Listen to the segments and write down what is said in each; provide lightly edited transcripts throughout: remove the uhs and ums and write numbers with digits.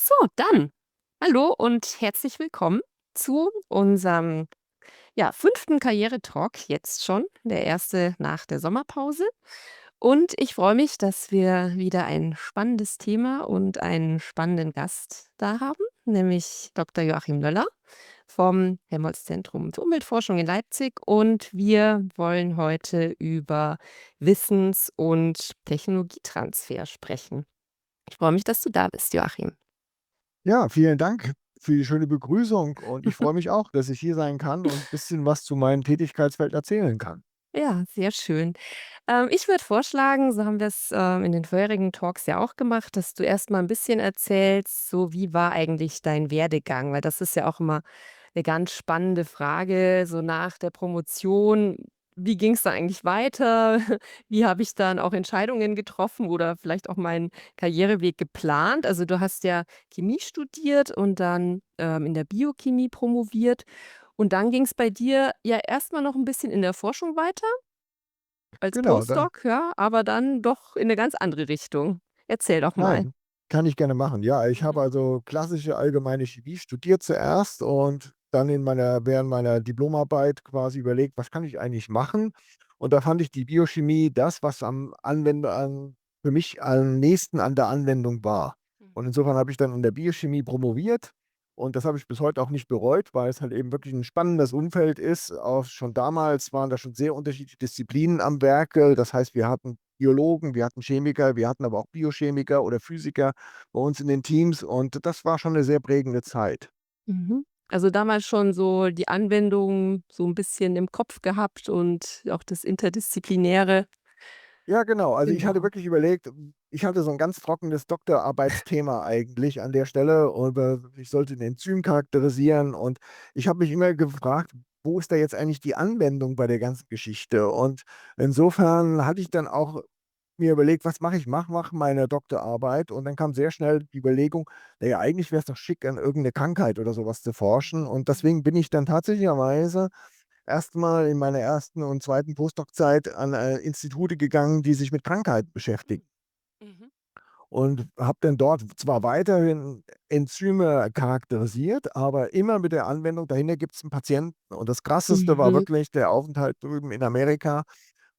So, dann hallo und herzlich willkommen zu unserem, ja, 5. Karriere-Talk jetzt schon, der erste nach der Sommerpause. Und ich freue mich, dass wir wieder ein spannendes Thema und einen spannenden Gast da haben, nämlich Dr. Joachim Löller vom Helmholtz-Zentrum für Umweltforschung in Leipzig. Und wir wollen heute über Wissens- und Technologietransfer sprechen. Ich freue mich, dass du da bist, Joachim. Ja, vielen Dank für die schöne Begrüßung und ich freue mich auch, dass ich hier sein kann und 'n bisschen was zu meinem Tätigkeitsfeld erzählen kann. Ja, sehr schön. Ich würde vorschlagen, so haben wir es in den vorherigen Talks ja auch gemacht, dass du erst mal 'n bisschen erzählst, so wie war eigentlich dein Werdegang? Weil das ist ja auch immer eine ganz spannende Frage, so nach der Promotion. Wie ging es da eigentlich weiter? Wie habe ich dann auch Entscheidungen getroffen oder vielleicht auch meinen Karriereweg geplant? Also, du hast ja Chemie studiert und dann, in der Biochemie promoviert. Und dann ging es bei dir ja erst mal noch ein bisschen in der Forschung weiter als Genau, da Postdoc, ja, aber dann doch in 'ne ganz andere Richtung. Erzähl doch mal. nein, kann ich gerne machen. Ja, ich habe Mhm. also klassische allgemeine Chemie studiert zuerst und dann während meiner Diplomarbeit quasi überlegt: „Was kann ich eigentlich machen?“ Und da fand ich die Biochemie das, was am Anwender an für mich am nächsten an der Anwendung war. Und Mhm. insofern habe ich dann in der Biochemie promoviert und das habe ich bis heute auch nicht bereut, weil es halt eben wirklich 'n spannendes Umfeld ist. Auch schon damals waren da schon sehr unterschiedliche Disziplinen am Werke. Das heißt, wir hatten Biologen, wir hatten Chemiker, wir hatten aber auch Biochemiker oder Physiker bei uns in den Teams und das war schon 'ne sehr prägende Zeit. Mhm. Also, damals schon so die Anwendung so 'n bisschen im Kopf gehabt und auch das Interdisziplinäre. Ja, genau. Also, ich hatte Genau. wirklich überlegt ich hatte so 'n ganz trockenes Doktorarbeitsthema eigentlich an der Stelle ich sollte 'n Enzym charakterisieren und ich habe mich immer gefragt: „Wo ist da jetzt eigentlich die Anwendung bei der ganzen Geschichte?“ Und insofern hatte ich dann auch mir überlegt: „Was mache ich? Mache meine Doktorarbeit.“ Und dann kam sehr schnell die Überlegung: „Na ja, eigentlich wäre es doch schick, an irgend 'ne Krankheit oder so was zu forschen.“ Und Mhm. deswegen bin ich dann tatsächlicherweise erst mal in meiner ersten und zweiten Postdoc-Zeit an, Institute gegangen, die sich mit Krankheiten beschäftigen. Hm. Mhm. Und habe dann dort zwar weiterhin Enzyme charakterisiert, aber immer mit der Anwendung, dahinter gibt's 'n Patienten. Und das Krasseste war Mhm. wirklich der Aufenthalt drüben in Amerika,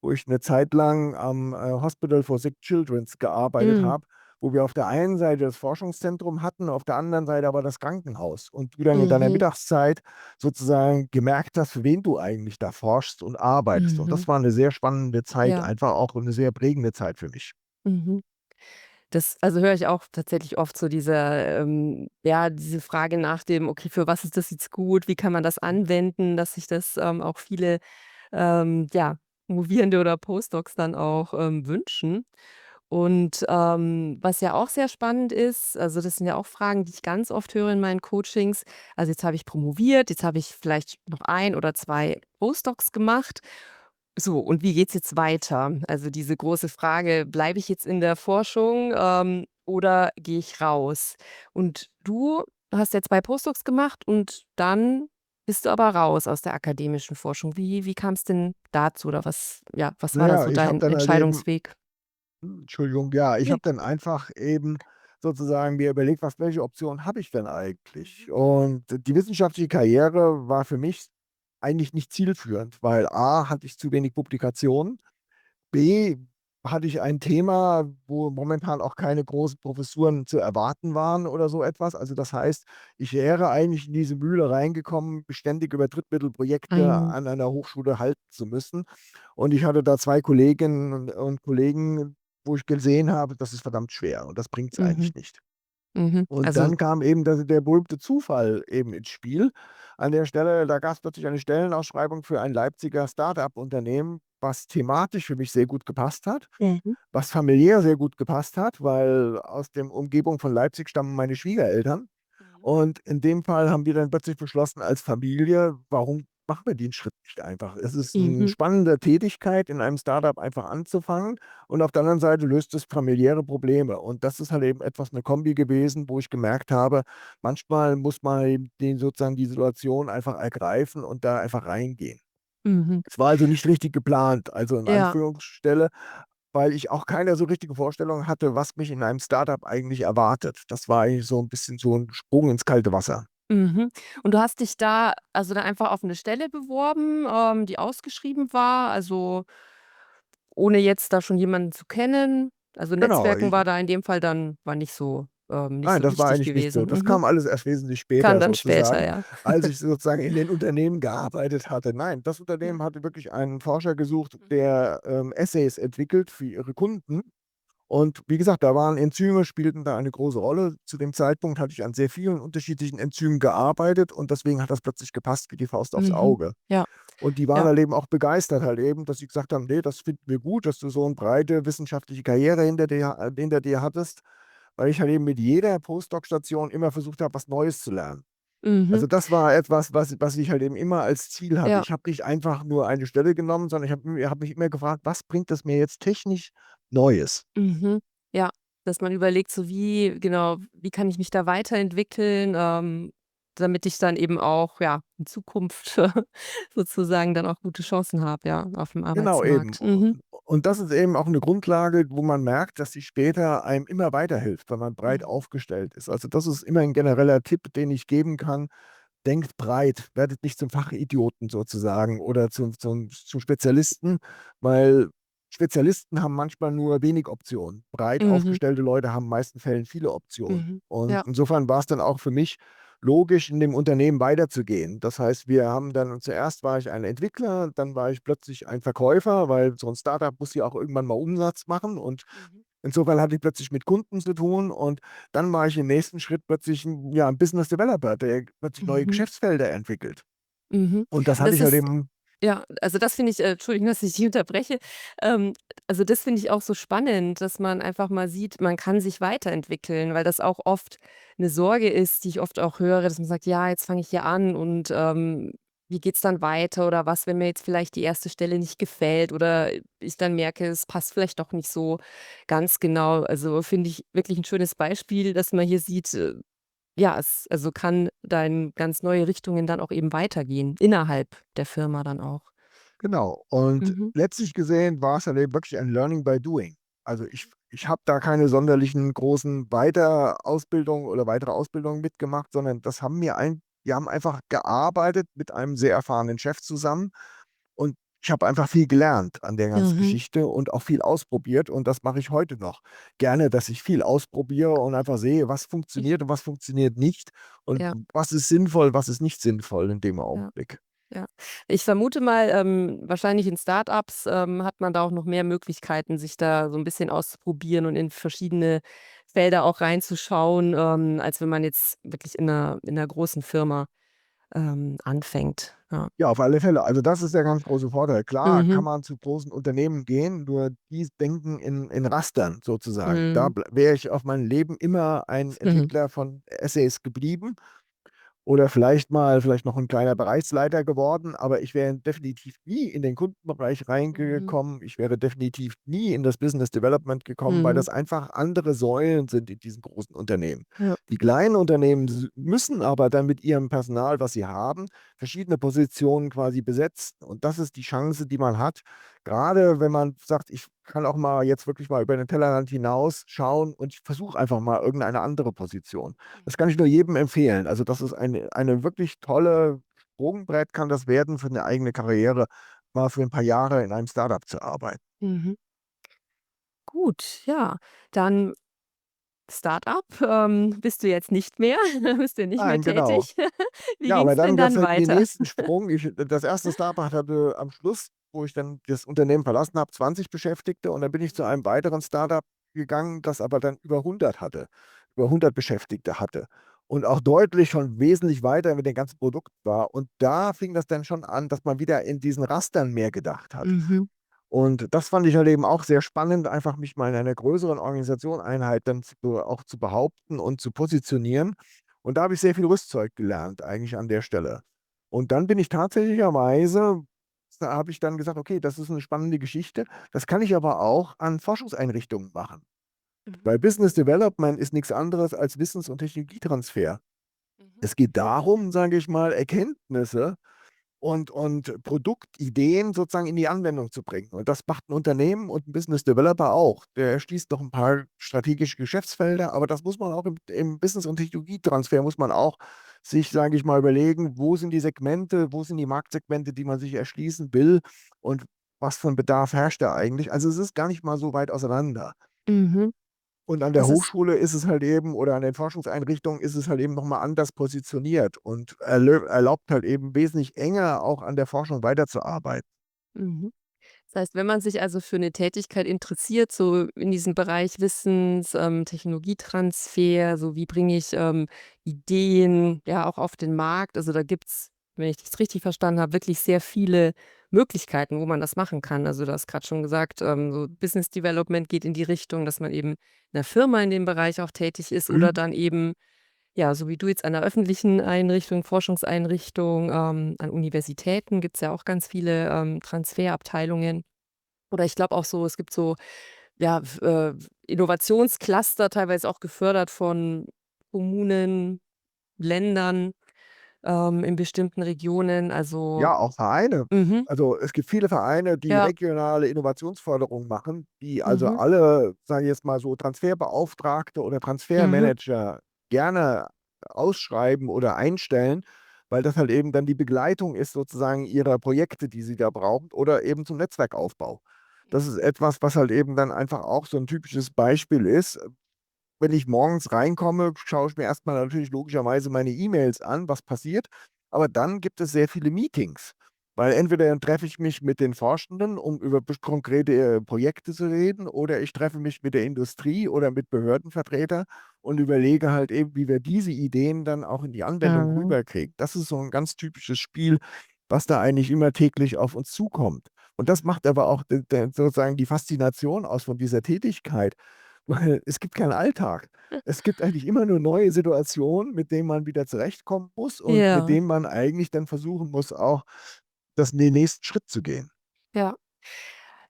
wo ich 'ne Zeit lang am, Hospital for Sick Children's gearbeitet Mhm. habe, wo wir auf der einen Seite das Forschungszentrum hatten, auf der anderen Seite aber das Krankenhaus. Und du dann in deiner Mhm. Mittagszeit sozusagen gemerkt hast, für wen du eigentlich da forschst und arbeitest. Und Mhm. das war 'ne sehr spannende Zeit, Ja. einfach auch 'ne sehr prägende Zeit für mich. Mhm. Das also, höre ich auch tatsächlich oft so ja, diese Frage nach dem: „Okay, für was ist das jetzt gut? Wie kann man das anwenden?“ Dass sich das, auch viele, ja, Promovierende oder Postdocs dann auch, wünschen. Und, was ja auch sehr spannend ist, also, das sind ja auch Fragen, die ich ganz oft höre in meinen Coachings. Also, jetzt habe ich promoviert, jetzt habe ich vielleicht noch ein oder 2 Postdocs gemacht. So, und wie geht's jetzt weiter? Also, diese große Frage: „Bleibe ich jetzt in der Forschung, oder gehe ich raus?“ Und du hast ja 2 Postdocs gemacht und dann bist du aber raus aus der akademischen Forschung. Wie kam's denn dazu oder was Na war da ja, so ich habe dein dann halt eben Entscheidungsweg? Entschuldigung, ja, ich Ne. habe dann einfach eben sozusagen mir überlegt: „Welche Option habe ich denn eigentlich?“ Mhm. Und die wissenschaftliche Karriere war für mich eigentlich nicht zielführend, weil A hatte ich zu wenig Publikationen, B hatte ich ein Thema, wo momentan auch keine großen Professuren zu erwarten waren oder so etwas. Also, das heißt, ich wäre eigentlich in diese Mühle reingekommen, beständig über Drittmittelprojekte Mhm. an einer Hochschule halten zu müssen. Und ich hatte da 2 Kolleginnen und Kollegen, wo ich gesehen habe, das ist verdammt schwer und das bringt's Mhm. eigentlich nicht. Mhm. Und Also dann kam eben der berühmte Zufall eben ins Spiel. An der Stelle, da gab's plötzlich eine Stellenausschreibung für ein Leipziger Start-up-Unternehmen, was thematisch für mich sehr gut gepasst hat, mhm. was familiär sehr gut gepasst hat, weil aus dem Umgebung von Leipzig stammen meine Schwiegereltern. Mhm. Und in dem Fall haben wir dann plötzlich beschlossen als Familie: „Warum machen wir den Schritt nicht einfach?“ Es ist 'ne Mhm. spannende Tätigkeit, in einem Start-up einfach anzufangen und auf der anderen Seite löst es familiäre Probleme. Und das ist halt eben etwas 'ne Kombi gewesen, wo ich gemerkt habe, manchmal muss man eben die Situation einfach ergreifen und da einfach reingehen. Mhm. Es war also nicht richtig geplant, also in Ja. Anführungsstelle. weil ich auch keine so richtige Vorstellung hatte, was mich in einem Start-up eigentlich erwartet. Das war eigentlich so 'n bisschen so 'n Sprung ins kalte Wasser. Mhm. Und du hast dich da also, dann einfach auf 'ne Stelle beworben, die ausgeschrieben war, also, ohne jetzt da schon jemanden zu kennen? Also, Genau, Netzwerken war da in dem Fall dann war nicht nein, so das war wichtig eigentlich nicht so. gewesen. Das Mhm. kam alles erst wesentlich Kam später dann später, sozusagen, ja. als ich sozusagen in den Unternehmen gearbeitet hatte. Nein, das Ja. Unternehmen hatte wirklich einen Forscher gesucht, Mhm. der, Essays entwickelt für ihre Kunden. Und wie gesagt, da waren Enzyme spielten da eine große Rolle. Zu dem Zeitpunkt hatte ich an sehr vielen unterschiedlichen Enzymen gearbeitet und deswegen hat das plötzlich gepasst wie die Faust aufs Mhm. Auge. Ja, Und die waren ja. halt eben auch begeistert halt eben, dass sie gesagt haben: „Ne, das finden wir gut, dass du so 'ne breite wissenschaftliche Karriere hinter dir hattest“, weil ich halt eben mit jeder Postdoc-Station immer versucht habe, was Neues zu lernen. Mhm. Also, das war etwas, was ich halt eben immer als Ziel hatte. Ja. Ich habe nicht einfach nur eine Stelle genommen, sondern ich habe mich immer gefragt: „Was bringt es mir jetzt technisch Neues?“ Mhm. Ja, dass man überlegt, so wie kann ich mich da weiterentwickeln, damit ich dann eben auch, ja, in Zukunft sozusagen dann auch gute Chancen habe, ja, aufm Genau eben. Arbeitsmarkt. Mhm. Und das ist eben auch 'ne Grundlage, wo man merkt, dass sie später einem immer weiterhilft, wenn man breit Mhm. aufgestellt ist. Also, das ist immer 'n genereller Tipp, den ich geben kann. Denkt breit, werdet nicht zum Fachidioten sozusagen oder zum Spezialisten, weil Spezialisten haben manchmal nur wenig Optionen. Breit Mhm. aufgestellte Leute haben in meisten Fällen viele Optionen. Mhm. Und Ja. insofern war's dann auch für mich logisch, in dem Unternehmen weiterzugehen. Das heißt, wir haben dann zuerst war ich ein Entwickler, dann war ich plötzlich ein Verkäufer, weil so 'n Start-up muss ja auch irgendwann mal Umsatz machen und Mhm. insofern hatte ich plötzlich mit Kunden zu tun und dann war ich im nächsten Schritt plötzlich 'n ja, 'n Business Developer, der plötzlich neue Mhm. Geschäftsfelder entwickelt. Mhm. Und das Und hatte das ich halt ist eben ja, also das finde ich Entschuldigung, dass ich dich unterbreche. Ähm, also das finde ich auch so spannend, dass man einfach mal sieht, man kann sich weiterentwickeln, weil das auch oft 'ne Sorge ist, die ich oft auch höre, dass man sagt: „Ja, jetzt fange ich hier an und, wie geht's dann weiter oder was, wenn mir jetzt vielleicht die erste Stelle nicht gefällt oder ich dann merke, es passt vielleicht doch nicht so ganz genau.“ Also, finde ich wirklich 'n schönes Beispiel, dass man hier sieht, ja, es also kann da in ganz neue Richtungen dann auch eben weitergehen, innerhalb der Firma dann auch. genau. Und Mhm. letztlich gesehen war's halt eben wirklich ein Learning by doing. Also, ich habe da keine sonderlichen großen Weiterausbildungen oder weitere Ausbildungen mitgemacht, sondern das haben mir ein wir haben einfach gearbeitet mit einem sehr erfahrenen Chef zusammen und ich habe einfach viel gelernt an der ganzen Mhm. Geschichte und auch viel ausprobiert und das mache ich heute noch. Gerne, dass ich viel ausprobiere und einfach sehe, was funktioniert und was funktioniert nicht und Ja, was ist sinnvoll, was ist nicht sinnvoll in dem ja, Augenblick. ja. Ich vermute mal, wahrscheinlich in Start-ups, hat man da auch noch mehr Möglichkeiten, sich da so 'n bisschen auszuprobieren und in verschiedene Felder auch reinzuschauen, als wenn man jetzt wirklich in 'ner großen Firma, anfängt. Ja. Ja, auf alle Fälle. Also, das ist der ganz große Vorteil. Klar kann Mhm. man zu großen Unternehmen gehen, nur die denken in Rastern sozusagen. Da Mhm. wäre ich auf mein Leben immer ein Mhm. Entwickler von Essays geblieben. Oder vielleicht noch 'n kleiner Bereichsleiter geworden, aber ich wäre definitiv nie in den Kundenbereich Mhm. reingekommen. Ich wäre definitiv nie in das Business Development gekommen, weil Mhm. das einfach andere Säulen sind in diesen großen Unternehmen. Ja. Die kleinen Unternehmen müssen aber dann mit ihrem Personal, was sie haben, verschiedene Positionen quasi besetzen. Und das ist die Chance, die man hat, grade wenn man sagt: „Ich kann auch mal jetzt wirklich mal über den Tellerrand hinausschauen und ich versuche einfach mal irgendeine andere Position.“ Das kann ich nur jedem empfehlen. Also, das ist eine wirklich tolle Sprungbrett kann das werden für 'ne eigene Karriere, mal für 'n paar Jahre in einem Start-up zu arbeiten. Mhm. Gut, ja, dann Start-up, bist du jetzt nicht mehr bist du nicht mehr Nein, genau. tätig. Wie Ja, aber ging's dann denn gab's dann halt den weiter? nächsten Sprung. Das erste Start-up hatte am Schluss, wo ich dann das Unternehmen verlassen habe, 20 Beschäftigte und dann bin ich zu einem weiteren Start-up gegangen, das aber dann über 100 hatte, über 100 Beschäftigte hatte und auch deutlich schon wesentlich weiter mit dem ganzen Produkt war. Und da fing das dann schon an, dass man wieder in diesen Rastern mehr gedacht hat. Mhm. Und das fand ich halt eben auch sehr spannend, einfach mich mal in einer größeren Organisation Einheit dann auch zu behaupten und zu positionieren. Und da habe ich sehr viel Rüstzeug gelernt eigentlich an der Stelle. Und dann bin ich tatsächlicherweise da habe ich dann gesagt: „Okay, das ist 'ne spannende Geschichte. Das kann ich aber auch an Forschungseinrichtungen machen.“ Mhm. Weil Business Development ist nix anderes als Wissens und Technologietransfer. Mhm. Es geht darum, sage ich mal, Erkenntnisse und Produktideen sozusagen in die Anwendung zu bringen. Und das macht ein Unternehmen und ein Business Developer auch. Der erschließt noch ein paar strategische Geschäftsfelder, aber das muss man auch im Business und Technologietransfer muss man auch sich, sage ich mal, überlegen, wo sind die Segmente, wo sind die Marktsegmente, die man sich erschließen will und was für 'n Bedarf herrscht da eigentlich? Also, es ist gar nicht mal so weit auseinander. Mhm. Und an der Das ist Hochschule ist es halt eben oder an den Forschungseinrichtungen ist es halt eben noch mal anders positioniert und erlaubt halt eben wesentlich enger auch an der Forschung weiterzuarbeiten. mhm. Das heißt, wenn man sich also für 'ne Tätigkeit interessiert, so in diesem Bereich Technologietransfer, so wie bringe ich, Ideen, ja, auch auf den Markt. Also, da gibt's, wenn ich das richtig verstanden habe, wirklich sehr viele Möglichkeiten, wo man das machen kann. Also, du hast grad schon gesagt, so Business Development geht in die Richtung, dass man eben in 'ner Firma in dem Bereich auch tätig ist oder Mhm. dann eben, ja, so wie du jetzt an 'ner öffentlichen Einrichtung, Forschungseinrichtung, an Universitäten gibt's ja auch ganz viele, Transferabteilungen. Oder ich glaube auch so, es gibt so, ja, Innovationscluster, teilweise auch gefördert von Kommunen, Ländern, in bestimmten Regionen. Also Ja, auch Vereine. mhm, Also, es gibt viele Vereine, die ja, regionale Innovationsförderung machen, die also mhm, alle, sage ich jetzt mal so, Transferbeauftragte oder mhm, Transfermanager gerne ausschreiben oder einstellen, weil das halt eben dann die Begleitung ist sozusagen ihrer Projekte, die sie da brauchen oder eben zum Netzwerkaufbau. Das ist etwas, was halt eben dann einfach auch so 'n typisches Beispiel ist. Wenn ich morgens reinkomme, schaue ich mir erst mal natürlich logischerweise meine E-Mails an, was passiert, aber dann gibt es sehr viele Meetings, weil entweder dann treffe ich mich mit den Forschenden, um über konkrete, Projekte zu reden, oder ich treffe mich mit der Industrie oder mit Behördenvertreter und überlege halt eben, wie wir diese Ideen dann auch in die Anwendung mhm, rüberkriegen. Das ist so 'n ganz typisches Spiel, was da eigentlich immer täglich auf uns zukommt. Und das mhm, macht aber auch d sozusagen die Faszination aus von dieser Tätigkeit, weil es gibt keinen Alltag. Es gibt eigentlich immer nur neue Situationen, mit denen man wieder zurechtkommen muss und mit ja, denen man eigentlich dann versuchen muss, auch den nächsten Schritt zu gehen. ja.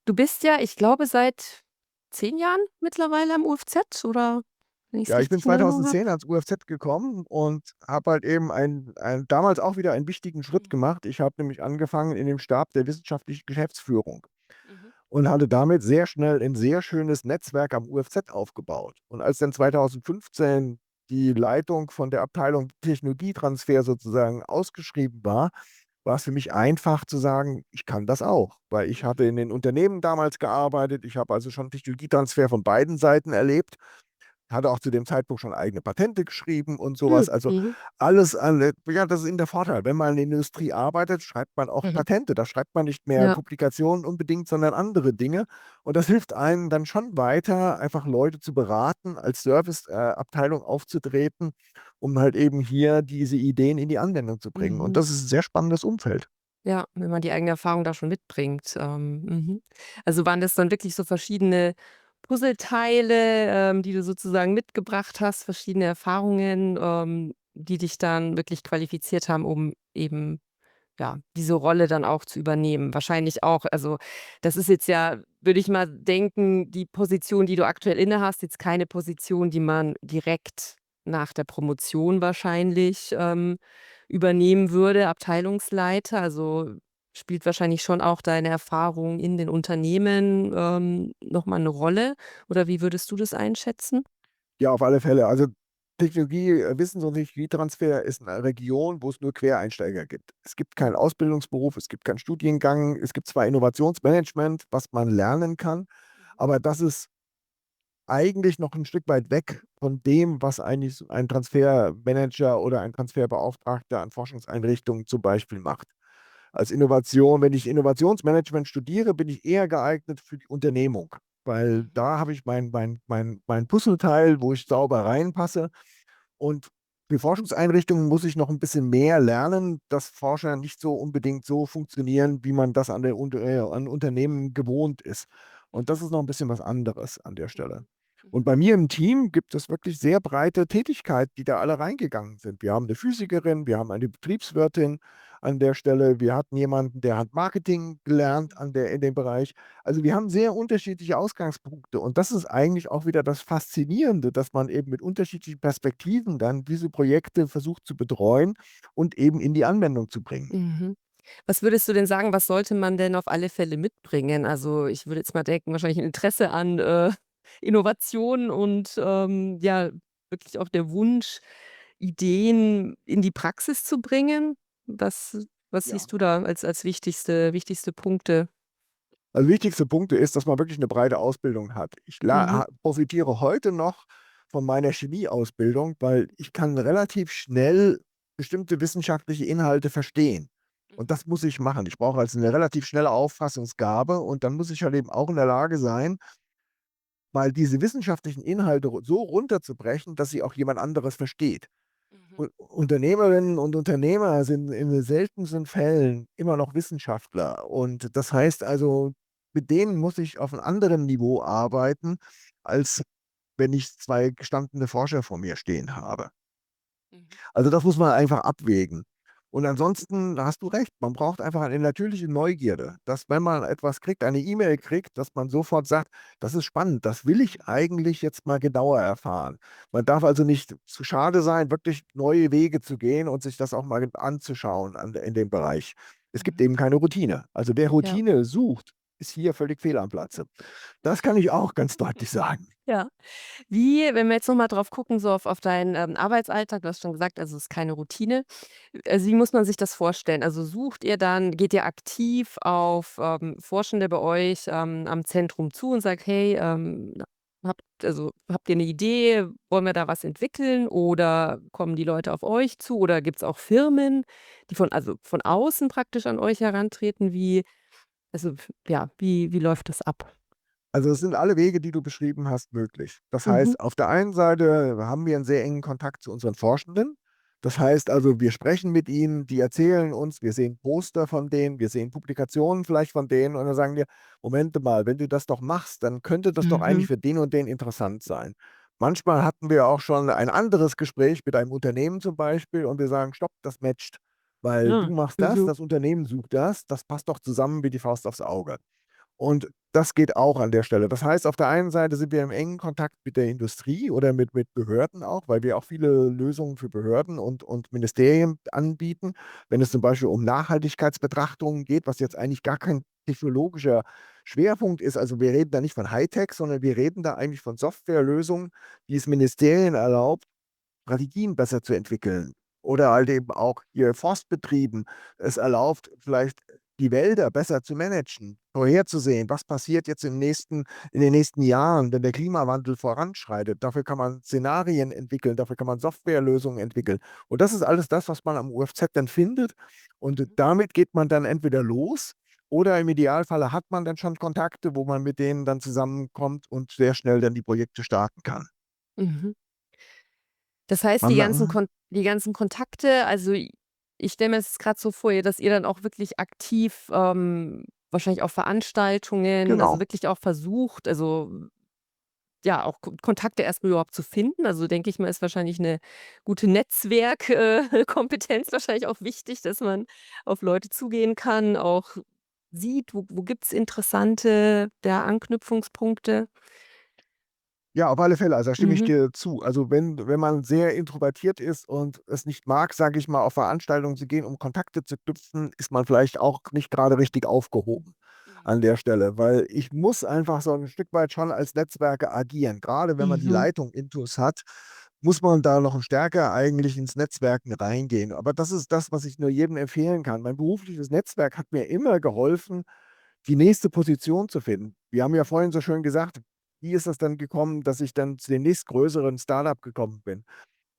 Du bist ja, ich glaube, seit 10 Jahren mittlerweile am UFZ, oder wenn ich's Ja, ich bin richtig in Erinnerung habe? 2010 ans UFZ gekommen und habe halt eben damals auch wieder einen wichtigen Schritt Mhm, gemacht. Ich habe nämlich angefangen in dem Stab der wissenschaftlichen Geschäftsführung mhm, und hatte damit sehr schnell ein sehr schönes Netzwerk am UFZ aufgebaut. Und als dann 2015 die Leitung von der Abteilung Technologietransfer sozusagen ausgeschrieben war es für mich einfach zu sagen: „Ich kann das auch“, weil ich mhm, hatte in den Unternehmen damals gearbeitet. Ich habe also schon Technologietransfer von beiden Seiten erlebt. Hatte auch zu dem Zeitpunkt schon eigene Patente geschrieben und so was. Also, mhm, alles an ja, das ist eben der Vorteil. Wenn man in der Industrie arbeitet, schreibt man auch mhm, Patente. Da schreibt man nicht mehr ja, Publikationen unbedingt, sondern andere Dinge. Und das hilft einem dann schon weiter, einfach Leute zu beraten, als Service Abteilung aufzutreten, um halt eben hier diese Ideen in die Anwendung zu bringen. Und mhm. das ist 'n sehr spannendes Umfeld. Ja, wenn man die eigene Erfahrung da schon mitbringt. Mhm. Also, waren das dann wirklich so verschiedene Puzzleteile, die du sozusagen mitgebracht hast, verschiedene Erfahrungen, die dich dann wirklich qualifiziert haben, um eben, ja, diese Rolle dann auch zu übernehmen? Wahrscheinlich auch, also, das ist jetzt ja, würde ich mal denken, die Position, die du aktuell innehast, jetzt keine Position, die man direkt nach der Promotion wahrscheinlich, übernehmen würde, Abteilungsleiter. Also, spielt wahrscheinlich schon auch deine Erfahrung in den Unternehmen, noch mal 'ne Rolle, oder wie würdest du das einschätzen? Ja, auf alle Fälle. Also, Wissens- und Technologietransfer ist 'ne Region, wo es nur Quereinsteiger gibt. Es gibt keinen Mhm, Ausbildungsberuf, es gibt keinen Studiengang. Es gibt zwar Innovationsmanagement, was man lernen kann, mhm, aber das ist eigentlich noch 'n Stück weit weg von dem, was eigentlich so ein Transfermanager oder ein Transferbeauftragter an Forschungseinrichtungen zum Beispiel macht. Als Innovation Wenn ich Innovationsmanagement studiere, bin ich eher geeignet für die Unternehmung, weil mhm, da habe ich mein Puzzleteil, wo ich sauber reinpasse. Und für Forschungseinrichtungen muss ich noch 'n bisschen mehr lernen, dass Forscher nicht so unbedingt so funktionieren, wie man das an Unternehmen gewohnt ist. Und das mhm, ist noch 'n bisschen was anderes an der Stelle. mhm, Und mhm, bei mir im Team gibt es wirklich sehr breite Tätigkeiten, die da alle reingegangen sind. Wir haben 'ne Physikerin, wir haben eine Betriebswirtin an der Stelle. Wir hatten jemanden, der hat Marketing gelernt mhm, in dem Bereich. Also, wir haben sehr unterschiedliche Ausgangspunkte und das ist eigentlich auch wieder das Faszinierende, dass man eben mit unterschiedlichen Perspektiven dann diese Projekte versucht zu betreuen und eben in die Anwendung zu bringen. mhm. Was würdest du denn sagen, was sollte man denn auf alle Fälle mitbringen? Also, ich würde jetzt mal denken, wahrscheinlich 'n Interesse an, Innovation und, ja, wirklich auch der Wunsch, Ideen in die Praxis zu bringen. Was Ja. siehst du da als wichtigste Punkte? Also, wichtigste Punkte ist, dass man wirklich 'ne breite Ausbildung hat. Ich la Mhm. ha profitiere heute noch von meiner Chemieausbildung, weil ich kann relativ schnell bestimmte wissenschaftliche Inhalte verstehen. Und Mhm. das muss ich machen. Ich brauche also 'ne relativ schnelle Auffassungsgabe und dann muss ich halt eben auch in der Lage sein, mal diese wissenschaftlichen Inhalte so runterzubrechen, dass sie auch jemand anderes versteht. U Mhm. Unternehmerinnen und Unternehmer sind in den seltensten Fällen immer noch Wissenschaftler. Und das heißt also, mit denen muss ich auf 'nem anderen Niveau arbeiten, als wenn ich 2 gestandene Forscher vor mir stehen habe. Mhm. Also, das muss man einfach abwägen. Und ansonsten hast du recht, man braucht einfach eine natürliche Neugierde, dass wenn man etwas kriegt, eine E-Mail kriegt, dass man sofort sagt: „Das ist spannend, das will ich Mhm. eigentlich jetzt mal genauer erfahren.“ Man darf also nicht zu schade sein, wirklich neue Wege zu gehen und sich das auch mal anzuschauen in dem Bereich. Es gibt Mhm. eben keine Routine. Also, wer Ja. Routine sucht, ist hier völlig fehl am Platze. Das kann ich auch ganz deutlich sagen. Ja. Wie wenn wir jetzt noch mal drauf gucken, so auf deinen, Arbeitsalltag, du hast schon gesagt, also, es ist keine Routine. Also, wie muss man sich das vorstellen? Also, geht ihr aktiv auf, Forschende bei euch, am Zentrum zu und sagt: „Hey, habt ihr 'ne Idee? Wollen wir da was entwickeln?“ Oder kommen die Leute auf euch zu? Oder gibt's auch Firmen, die von außen praktisch an euch herantreten? Wie läuft das ab? Also, es sind alle Wege, die du beschrieben hast, möglich. Das Mhm. heißt, auf der einen Seite haben wir 'n sehr engen Kontakt zu unseren Forschenden. Das heißt also, wir sprechen mit ihnen, die erzählen uns, wir sehen Poster von denen, wir sehen Publikationen vielleicht von denen und dann sagen wir: „Momente mal, wenn du das doch machst, dann könnte das doch eigentlich Mhm. für den und den interessant sein.“ Manchmal hatten wir auch schon ein anderes Gespräch mit einem Unternehmen zum Beispiel und wir sagen: „Stopp, das matcht, weil du Ah. machst das, Mhm. das Unternehmen sucht das, das passt doch zusammen wie die Faust aufs Auge.“ Und das geht auch an der Stelle. Das heißt, auf der einen Seite sind wir im engen Kontakt mit der Industrie oder mit Behörden auch, weil wir auch viele Lösungen für Behörden und Ministerien anbieten. Wenn es zum Beispiel um Nachhaltigkeitsbetrachtungen geht, was jetzt eigentlich gar kein technologischer Schwerpunkt ist. Also, wir reden da nicht von Hightech, sondern wir reden da eigentlich von Softwarelösungen, die es Ministerien erlaubt, Strategien besser zu entwickeln oder halt eben auch hier Forstbetrieben es erlaubt, vielleicht die Wälder besser zu managen, vorherzusehen, was passiert jetzt in den nächsten Jahren, wenn der Klimawandel voranschreitet. Dafür kann man Szenarien entwickeln, dafür kann man Softwarelösungen entwickeln. Und das ist alles das, was man am UFZ dann findet. Und Mhm. damit geht man dann entweder los oder im Idealfalle hat man dann schon Kontakte, wo man mit denen dann zusammenkommt und sehr schnell dann die Projekte starten kann. Mhm. Das heißt, Man die ganzen Kontakte, also, ich stelle mir das grad so vor, dass ihr dann auch wirklich aktiv, wahrscheinlich auf Veranstaltungen, also, genau. wirklich auch versucht, also, ja, auch Kontakte erst mal überhaupt zu finden. Also, denke ich mal, ist wahrscheinlich 'ne gute Netzwerk Kompetenz wahrscheinlich auch wichtig, dass man auf Leute zugehen kann, auch sieht, wo gibt's interessante, ja, Anknüpfungspunkte. Ja, auf alle Fälle, also, da stimme ich Mhm. dir zu. Also, wenn man sehr introvertiert ist und es nicht mag, sage ich mal, auf Veranstaltungen zu gehen, um Kontakte zu knüpfen, ist man vielleicht auch nicht grade richtig aufgehoben Mhm. an der Stelle, weil ich muss einfach so 'n Stück weit schon als Netzwerker agieren. Grade wenn man die Mhm. Leitung intus hat, muss man da noch stärker eigentlich ins Netzwerken reingehen. Aber das ist das, was ich nur jedem empfehlen kann. Mein berufliches Netzwerk hat mir immer geholfen, die nächste Position zu finden. Wir haben ja Mhm. vorhin so schön gesagt, wie ist das dann gekommen, dass ich dann zu dem nächstgrößeren Start-up gekommen bin?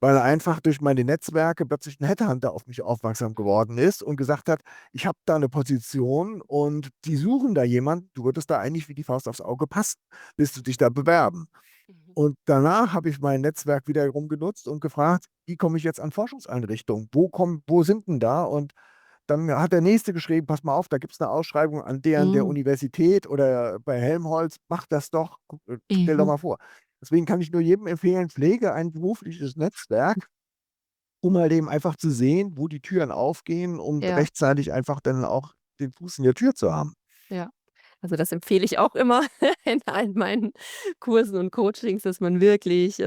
Weil einfach durch meine Netzwerke plötzlich 'n Headhunter auf mich aufmerksam Mhm. geworden ist und gesagt hat: „Ich habe da 'ne Position und die suchen da jemanden. Du würdest da eigentlich wie die Faust aufs Auge passen. Willst du dich da bewerben?“ Mhm. Und danach habe ich mein Netzwerk wiederum genutzt und gefragt: „Wie komme ich jetzt an Forschungseinrichtungen? Wo sind 'n da?“ Und dann hat der Nächste geschrieben: „Pass mal auf, da gibt's 'ne Ausschreibung an der und der Mhm. Universität oder bei Helmholtz. Mach das doch. Stell doch Mhm. mal vor.“ Deswegen kann ich nur jedem empfehlen, pflege ein berufliches Netzwerk, um halt eben einfach zu sehen, wo die Türen aufgehen und Ja, rechtzeitig einfach dann auch den Fuß in der Tür zu haben. ja. Also, das empfehle ich auch immer in allen meinen Kursen und Coachings, dass man wirklich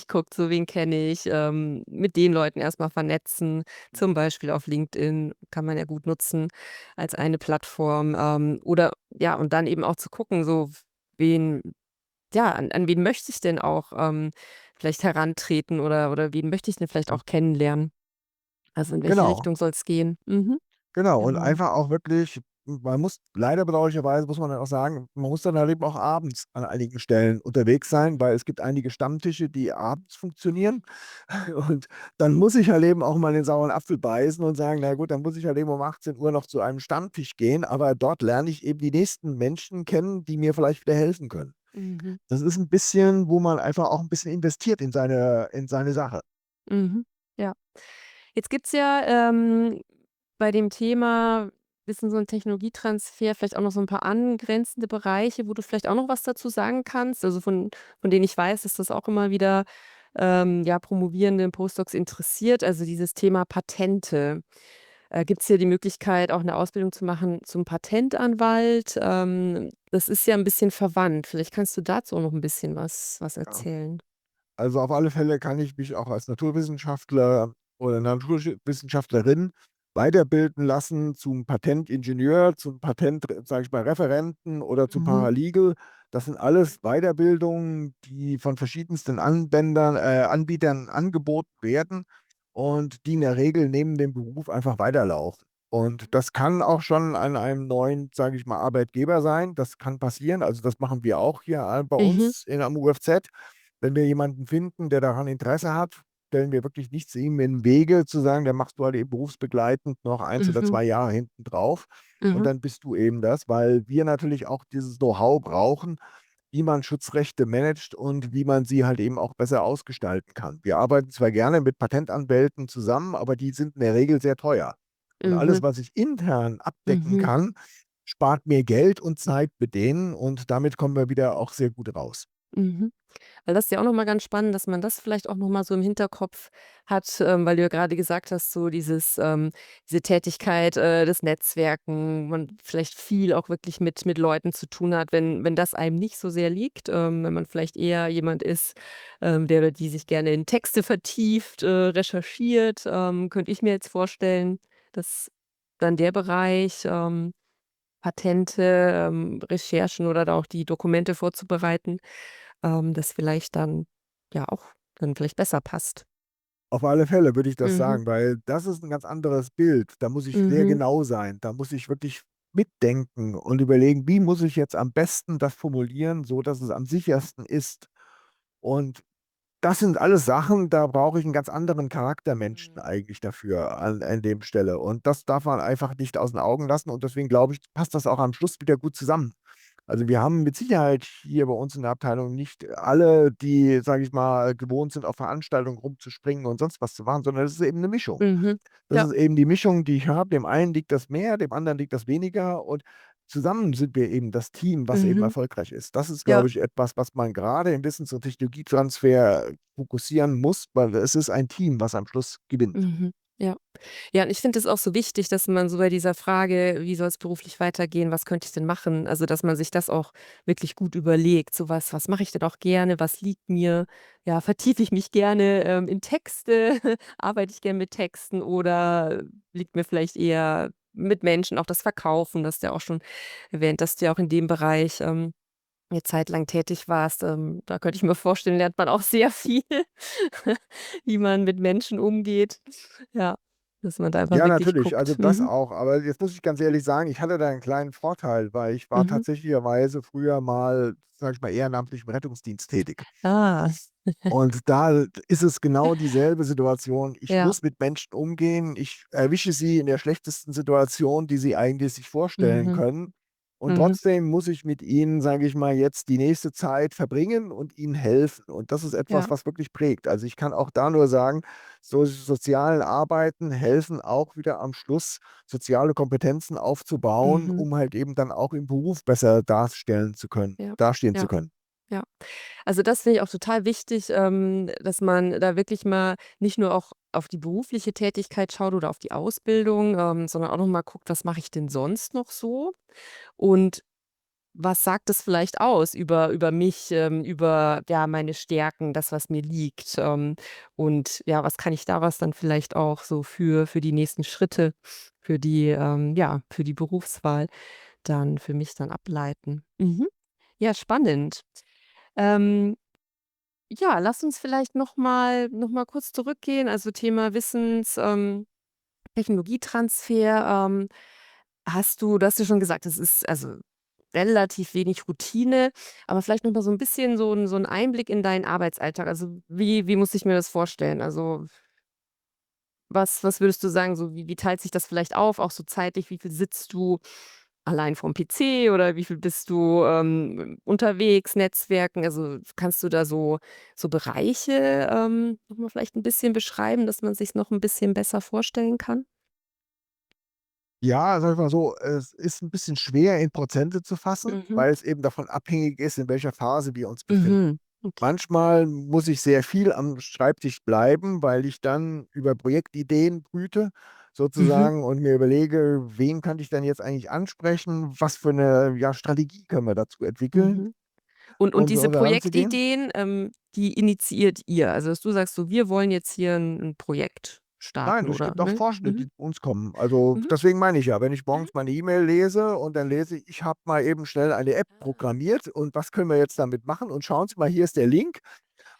guckt, so wen kenne ich, mit den Leuten erst mal vernetzen. Zum Beispiel auf LinkedIn kann man ja gut nutzen als eine Plattform, oder ja, und dann eben auch zu gucken, so wen ja, an wen möchte ich denn auch, vielleicht herantreten oder wen möchte ich denn vielleicht Hm, auch kennenlernen? Also, in welche genau. Richtung soll's gehen? Mhm, Genau, und genau. einfach auch wirklich man muss leider bedauerlicherweise muss man dann auch sagen, man muss dann halt eben auch abends an einigen Stellen unterwegs sein, weil es gibt einige Stammtische, die abends funktionieren. Und dann muss ich halt eben auch mal den sauren Apfel beißen und sagen: „Na gut, dann muss ich halt eben um 18 Uhr noch zu einem Stammtisch gehen“, aber dort lerne ich eben die nächsten Menschen kennen, die mir vielleicht wieder helfen können. Mhm, Das ist 'n bisschen, wo man einfach auch 'n bisschen investiert in seine Sache. mhm, ja. Jetzt gibt's ja, bei dem Thema Wissens und Technologietransfer vielleicht auch noch so 'n paar angrenzende Bereiche, wo du vielleicht auch noch was dazu sagen kannst, also von denen ich weiß, dass das auch immer wieder, ja, Promovierende und Postdocs interessiert, also dieses Thema Patente. Gibt's hier die Möglichkeit, auch 'ne Ausbildung zu machen zum Patentanwalt? Das ist ja 'n bisschen verwandt. Vielleicht kannst du dazu auch noch 'n bisschen was Ja. erzählen. Also, auf alle Fälle kann ich mich auch als Naturwissenschaftler oder Naturwissenschaftlerin weiterbilden lassen zum Patentingenieur, zum sage ich mal, Referenten oder zum Mhm, Paralegal. Das sind alles Weiterbildungen, die von verschiedensten Anbietern angeboten werden und die in der Regel neben dem Beruf einfach weiterlaufen. Und das kann auch schon an einem neuen, sage ich mal, Arbeitgeber sein. Das kann passieren. Also, das machen wir auch hier, bei mhm, uns am UFZ. Wenn wir jemanden finden, der daran Interesse hat, stellen wir wirklich nichts ihm in 'n Wege zu sagen: „Dann machst du halt eben berufsbegleitend noch 1 oder mhm, 2 Jahre hinten drauf und mhm, dann bist du eben das“, weil wir natürlich auch dieses Know-how brauchen, wie man Schutzrechte managt und wie man sie halt eben auch besser ausgestalten kann. Wir arbeiten zwar gerne mit Patentanwälten zusammen, aber die sind in der Regel sehr teuer. Und alles, mhm, was ich intern abdecken mhm. kann, spart mir Geld und Zeit mit denen und damit kommen wir wieder auch sehr gut raus. Mhm. Weil das ist ja auch noch mal ganz spannend, dass man das vielleicht auch noch mal so im Hinterkopf hat, weil du ja grade gesagt hast, so diese Tätigkeit, das Netzwerken, man vielleicht viel auch wirklich mit Leuten zu tun hat, wenn das einem nicht so sehr liegt, wenn man vielleicht eher jemand ist, der oder die sich gerne in Texte vertieft, recherchiert, könnte ich mir jetzt vorstellen, dass dann der Bereich, Patente, Recherchen oder da auch die Dokumente vorzubereiten, das vielleicht dann ja auch dann vielleicht besser passt. Auf alle Fälle würde ich das Mhm, sagen, weil das ist 'n ganz anderes Bild. Da muss ich sehr mhm, genau sein. Da muss ich wirklich mitdenken und überlegen: „Wie muss ich jetzt am besten das formulieren, so dass es am sichersten ist?“ Und das sind alles Sachen, da brauche ich 'n ganz anderen Charaktermenschen mhm, eigentlich dafür an dem Stelle. Und das darf man einfach nicht aus den Augen lassen und deswegen glaube ich, passt das auch am Schluss wieder gut zusammen. Also, wir haben mit Sicherheit hier bei uns in der Abteilung nicht alle, die, sage ich mal, gewohnt sind, auf Veranstaltungen rumzuspringen und sonst was zu machen, sondern es ist eben 'ne Mischung. mhm. Das Ja, ist eben die Mischung, die ich habe. Dem einen liegt das mehr, dem anderen liegt das weniger und zusammen sind wir eben das Team, was eben mhm. erfolgreich ist. Das ist, Ja, glaube ich, etwas, was man grade im Wissens und Technologietransfer fokussieren muss, weil es ist ein Team, was am Schluss gewinnt. mhm. Ja. Ja, und ich finde es auch so wichtig, dass man so bei dieser Frage: „Wie soll es beruflich weitergehen? Was könnte ich denn machen?“ Also, dass man sich das auch wirklich gut überlegt, so was mache ich denn auch gerne? Was liegt mir? Ja, vertiefe ich mich gerne, in Texte? Arbeite ich gerne mit Texten oder liegt mir vielleicht eher mit Menschen auch das Verkaufen? Du hast ja auch schon erwähnt, dass du ja auch in dem Bereich, 'ne Zeit lang tätig warst. Da könnte ich mir vorstellen, lernt man auch sehr viel, wie man mit Menschen umgeht. Ja, dass man da einfach Ja, wirklich natürlich, also guckt. das Mhm. auch. Aber jetzt muss ich ganz ehrlich sagen, ich hatte da 'n kleinen Vorteil, weil ich war Mhm. tatsächlicherweise früher mal, sage ich mal, ehrenamtlich im Rettungsdienst tätig. Ah. Und da ist es genau dieselbe Situation. Ich Ja. muss mit Menschen umgehen. Ich erwische sie in der schlechtesten Situation, die sie eigentlich sich vorstellen Mhm. können. Und Mhm. trotzdem muss ich mit ihnen, sage ich mal, jetzt die nächste Zeit verbringen und ihnen helfen. Und das ist etwas, Ja. was wirklich prägt. Also, ich kann auch da nur sagen, so sozialen Arbeiten helfen auch wieder am Schluss, soziale Kompetenzen aufzubauen, Mhm. um halt eben dann auch im Beruf besser Ja. dastehen zu Ja. können. Ja. Also, das finde ich auch total wichtig, dass man da wirklich mal nicht nur auch auf die berufliche Tätigkeit schaut oder auf die Ausbildung, sondern auch noch mal guckt: „Was mache ich denn sonst noch so?“ Und was sagt das vielleicht aus über mich, über, ja, meine Stärken, das, was mir liegt? Und ja, was kann ich daraus dann vielleicht auch so für die nächsten Schritte, für die, ja, für die Berufswahl dann für mich dann ableiten? Mhm. Ja, spannend. Ähm, ja, lass uns vielleicht noch mal kurz zurückgehen, also Thema Technologietransfer. Du hast ja schon gesagt, es ist also relativ wenig Routine, aber vielleicht noch mal so 'n bisschen so 'n Einblick in deinen Arbeitsalltag. Also, wie muss ich mir das vorstellen? Also, was würdest du sagen, so wie teilt sich das vielleicht auf, auch so zeitlich? Wie viel sitzt du allein vorm PC oder wie viel bist du, unterwegs, Netzwerken? Also, kannst du da so Bereiche, noch mal vielleicht 'n bisschen beschreiben, dass man sich's noch 'n bisschen besser vorstellen kann? Ja, sage ich mal so, es ist 'n bisschen schwer in Prozente zu fassen, Mhm. weil es eben davon abhängig ist, in welcher Phase wir uns befinden. Mhm. Okay. Manchmal muss ich sehr viel am Schreibtisch bleiben, weil ich dann über Projektideen brüte Mhm. sozusagen und mir überlege: „Wen könnte ich denn jetzt eigentlich ansprechen? Was für 'ne, ja, Strategie können wir dazu entwickeln, Mhm. Und um diese so da ranzugehen?“ Projektideen, die initiiert ihr? Also, dass du sagst so: „Wir wollen jetzt hier 'n Projekt Nein, starten“, es oder gibt auch ne? Forschende, die Mhm. zu uns kommen. Also, Mhm. deswegen meine ich ja, wenn ich Mhm. morgens meine E-Mail lese und dann lese ich habe mal eben schnell eine App Ah. programmiert und was können wir jetzt damit machen? Und schauen Sie mal, hier ist der Link.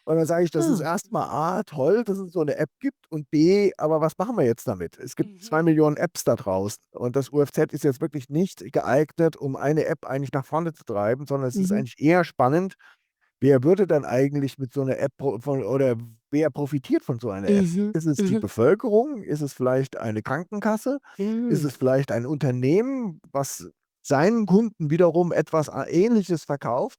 Und dann sage ich, das ist Ah. erst mal A, toll, dass es so 'ne App gibt und B, aber was machen wir jetzt damit? Es gibt Mhm. 2.000.000 Apps da draußen und das UFZ ist jetzt wirklich nicht geeignet, um eine App eigentlich nach vorne zu treiben, sondern es ist Mhm. eigentlich eher spannend, wer würde dann eigentlich mit so 'ner App oder wer profitiert von so einer App? Mhm. Ist es die Mhm. Bevölkerung? Ist es vielleicht eine Krankenkasse? Ist Mhm. es vielleicht ein Unternehmen, was seinen Kunden wiederum etwas Ähnliches verkauft?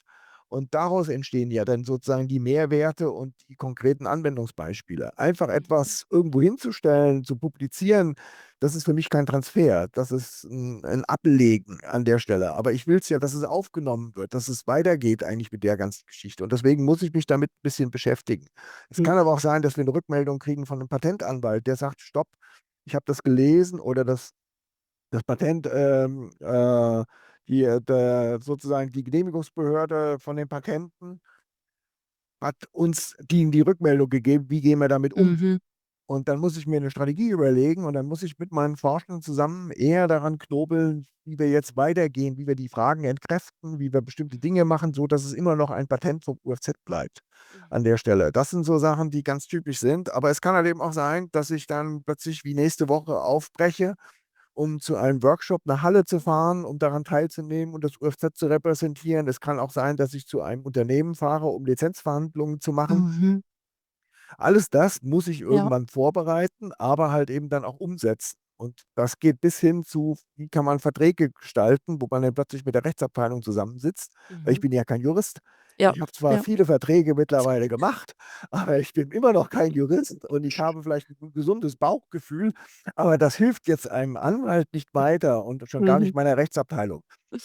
Und daraus entstehen ja dann sozusagen die Mehrwerte und die konkreten Anwendungsbeispiele. Einfach Mhm. etwas irgendwo hinzustellen, zu publizieren, das ist für mich kein Transfer. Das ist 'n Ablegen an der Stelle. Aber ich will's ja, dass es aufgenommen wird, dass es weitergeht eigentlich mit der ganzen Geschichte. Und deswegen muss ich mich damit 'n bisschen beschäftigen. Es Mhm. kann aber auch sein, dass wir 'ne Rückmeldung kriegen von 'nem Patentanwalt, der sagt: „Stopp, ich habe das gelesen“ oder das Patent, der sozusagen die Genehmigungsbehörde von den Patenten hat uns die Rückmeldung gegeben, wie gehen wir damit um? Mhm. Und dann muss ich mir 'ne Strategie überlegen und dann muss ich mit meinen Forschenden zusammen eher daran knobeln, wie wir jetzt weitergehen, wie wir die Fragen entkräften, wie wir bestimmte Dinge machen, sodass es immer noch ein Patent vom UFZ bleibt an Mhm. der Stelle. Das sind so Sachen, die ganz typisch sind, aber es kann halt eben auch sein, dass ich dann plötzlich wie nächste Woche aufbreche, um zu einem Workshop nach Halle zu fahren, um daran teilzunehmen und das UFZ zu repräsentieren. Es kann auch sein, dass ich zu einem Unternehmen fahre, um Lizenzverhandlungen zu machen. Mhm. Alles das muss ich Ja. irgendwann vorbereiten, aber halt eben dann auch umsetzen. Und das geht bis hin zu, wie kann man Verträge gestalten, wo man dann plötzlich mit der Rechtsabteilung zusammensitzt, weil ich Mhm. bin ja kein Jurist. Ja. Ich habe zwar Ja. viele Verträge mittlerweile gemacht, aber ich bin immer noch kein Jurist und ich habe vielleicht 'n gesundes Bauchgefühl, aber das hilft jetzt einem Anwalt nicht weiter und schon gar Mhm. nicht meiner Rechtsabteilung.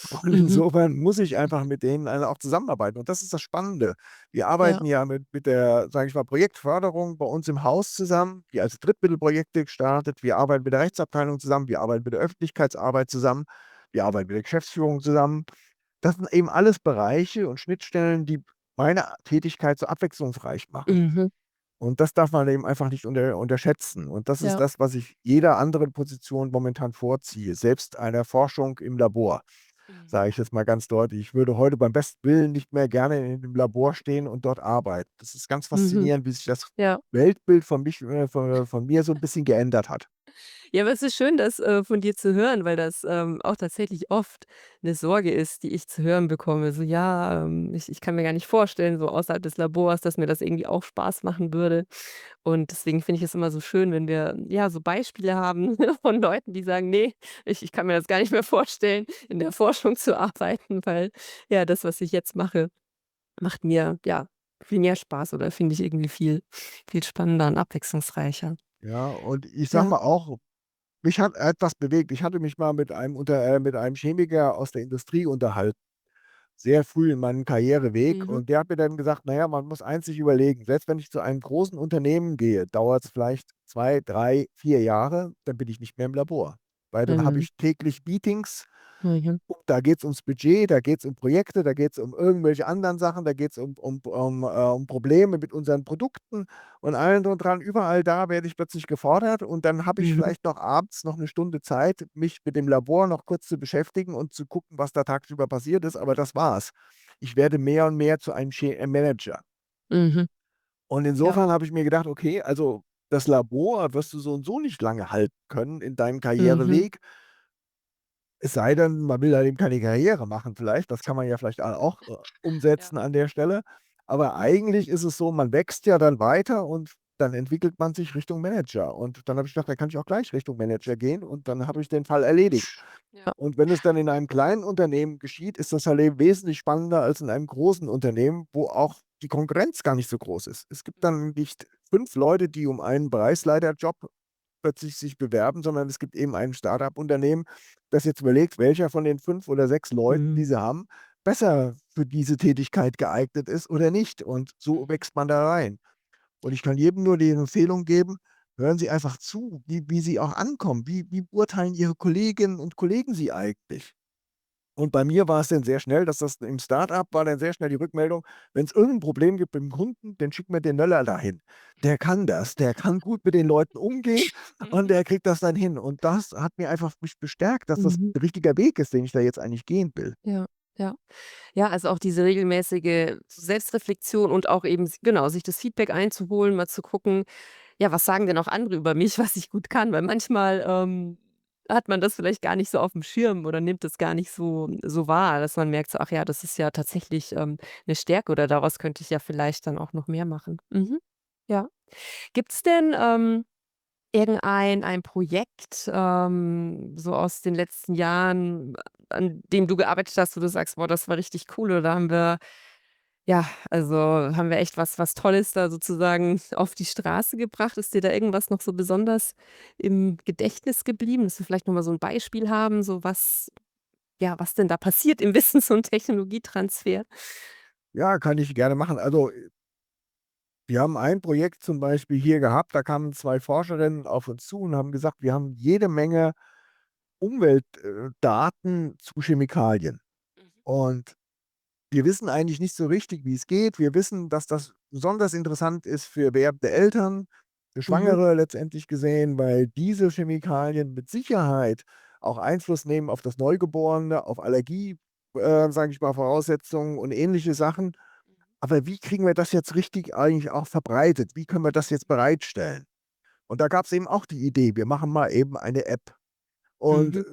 Und Mhm. insofern muss ich einfach mit denen dann auch zusammenarbeiten und das ist das Spannende. Wir Ja. arbeiten ja mit der, sage ich mal, Projektförderung bei uns im Haus zusammen, die als Drittmittelprojekte gestartet. Wir arbeiten mit der Rechtsabteilung zusammen, wir arbeiten mit der Öffentlichkeitsarbeit zusammen, wir arbeiten mit der Geschäftsführung zusammen. Das sind eben alles Bereiche und Schnittstellen, die meine Tätigkeit so abwechslungsreich machen. Mhm. Und das darf man eben einfach nicht unterschätzen. Und das ist Ja. das, was ich jeder anderen Position momentan vorziehe, selbst einer Forschung im Labor, sage Mhm. ich jetzt mal ganz deutlich. Ich würde heute beim besten Willen nicht mehr gerne in 'nem Labor stehen und dort arbeiten. Das ist ganz Mhm. faszinierend, wie sich das Ja. Weltbild von mir so 'n bisschen geändert hat. Ja, aber es ist schön, das, von dir zu hören, weil das, auch tatsächlich oft 'ne Sorge ist, die ich zu hören bekomme. So: „Ja, ich kann mir gar nicht vorstellen, so außerhalb des Labors, dass mir das irgendwie auch Spaß machen würde.“ Und deswegen finde ich es immer so schön, wenn wir, ja, so Beispiele haben von Leuten, die sagen: „Ne, ich kann mir das gar nicht mehr vorstellen, in der Forschung zu arbeiten, weil, ja, das, was ich jetzt mache, macht mir, ja, viel mehr Spaß oder finde ich irgendwie viel spannender und abwechslungsreicher.“ Ja, und ich sage Ja. mal auch, mich hat etwas bewegt. Ich hatte mich mal mit einem Chemiker aus der Industrie unterhalten, sehr früh in meinem Karriereweg. Mhm. Und der hat mir dann gesagt: „Na ja, man muss eins sich überlegen, selbst wenn ich zu einem großen Unternehmen gehe, dauert's vielleicht 2, 3, 4 Jahre, dann bin ich nicht mehr im Labor. Weil dann habe Mhm. ich täglich Meetings Mhm. Da geht's ums Budget, da geht's um Projekte, da geht's um irgendwelche anderen Sachen, da geht's um Probleme mit unseren Produkten und allem drum und dran. Überall da werde ich plötzlich gefordert und dann habe ich Mhm. vielleicht noch abends noch 'ne Stunde Zeit, mich mit dem Labor noch kurz zu beschäftigen und zu gucken, was da tagsüber passiert ist, aber das war's. Ich werde mehr und mehr zu einem Manager. Mhm. Und Ja. insofern habe ich mir gedacht: „Okay, also das Labor wirst du so und so nicht lange halten können in deinem Mhm. Karriereweg." Es sei denn, man will halt eben keine Karriere machen vielleicht. Das kann man ja vielleicht auch, Ja. umsetzen an der Stelle. Aber Mhm. eigentlich ist es so, man wächst ja dann weiter und dann entwickelt man sich Richtung Manager. Und dann habe ich gedacht, dann kann ich auch gleich Richtung Manager gehen und dann habe ich den Fall erledigt. Ja. Und wenn es dann in einem kleinen Unternehmen geschieht, ist das halt eben wesentlich spannender als in einem großen Unternehmen, wo auch die Konkurrenz gar nicht so groß ist. Es gibt Mhm. dann nicht 5 Leute, die um einen Bereichsleiterjob plötzlich sich bewerben, sondern es gibt eben ein Start-up-Unternehmen, das jetzt überlegt, welcher von den 5 oder 6 Leuten, die Mhm. sie haben, besser für diese Tätigkeit geeignet ist oder nicht. Und so Mhm. wächst man da rein. Und ich kann jedem nur die Empfehlung geben, hören Sie einfach zu, wie Sie auch ankommen. Wie beurteilen Ihre Kolleginnen und Kollegen Sie eigentlich? Und bei mir war es dann sehr schnell, dass das im Start-up war dann sehr schnell die Rückmeldung: „Wenn's irgend 'n Problem gibt mit dem Kunden, dann schicken wir den Möller dahin. Der kann das, der kann gut mit den Leuten umgehen und Mhm. der kriegt das dann hin." Und das hat mir einfach mich bestärkt, dass das Mhm. 'n richtiger Weg ist, den ich da jetzt eigentlich gehen will. Ja, ja. Ja, also auch diese regelmäßige Selbstreflexion und auch eben genau, sich das Feedback einzuholen, mal zu gucken, ja, was sagen denn auch andere über mich, was ich gut kann? Weil manchmal, hat man das vielleicht gar nicht so aufm Schirm oder nimmt es gar nicht so wahr, dass man merkt so: „Ach ja, das ist ja tatsächlich, 'ne Stärke oder daraus könnte ich ja vielleicht dann auch noch mehr machen.“ Mhm. Ja. Gibt's denn, ein Projekt, so aus den letzten Jahren, an dem du gearbeitet hast, wo du sagst: „Boah, das war richtig cool“ oder da haben wir ja, also, haben wir echt was Tolles da sozusagen auf die Straße gebracht. Ist dir da irgendwas noch so besonders im Gedächtnis geblieben, dass wir vielleicht noch mal so 'n Beispiel haben, so was ja, was denn da passiert im Wissens und Technologietransfer? Ja, kann ich gerne machen. Also, wir haben ein Projekt zum Beispiel hier gehabt, da kamen 2 Forscherinnen auf uns zu und haben gesagt: „Wir haben jede Menge Daten zu Chemikalien." Mhm, Und wir wissen eigentlich nicht so richtig, wie es geht. Wir wissen, dass das besonders interessant ist für werdende Eltern, für mhm, Schwangere letztendlich gesehen, weil diese Chemikalien mit Sicherheit auch Einfluss nehmen auf das Neugeborene, auf Allergie, sage ich mal, Voraussetzungen und ähnliche Sachen. Aber wie kriegen wir das jetzt richtig eigentlich auch verbreitet? Wie können wir das jetzt bereitstellen? Und da gab es eben auch die Idee, wir machen mal eben eine App. Und mhm,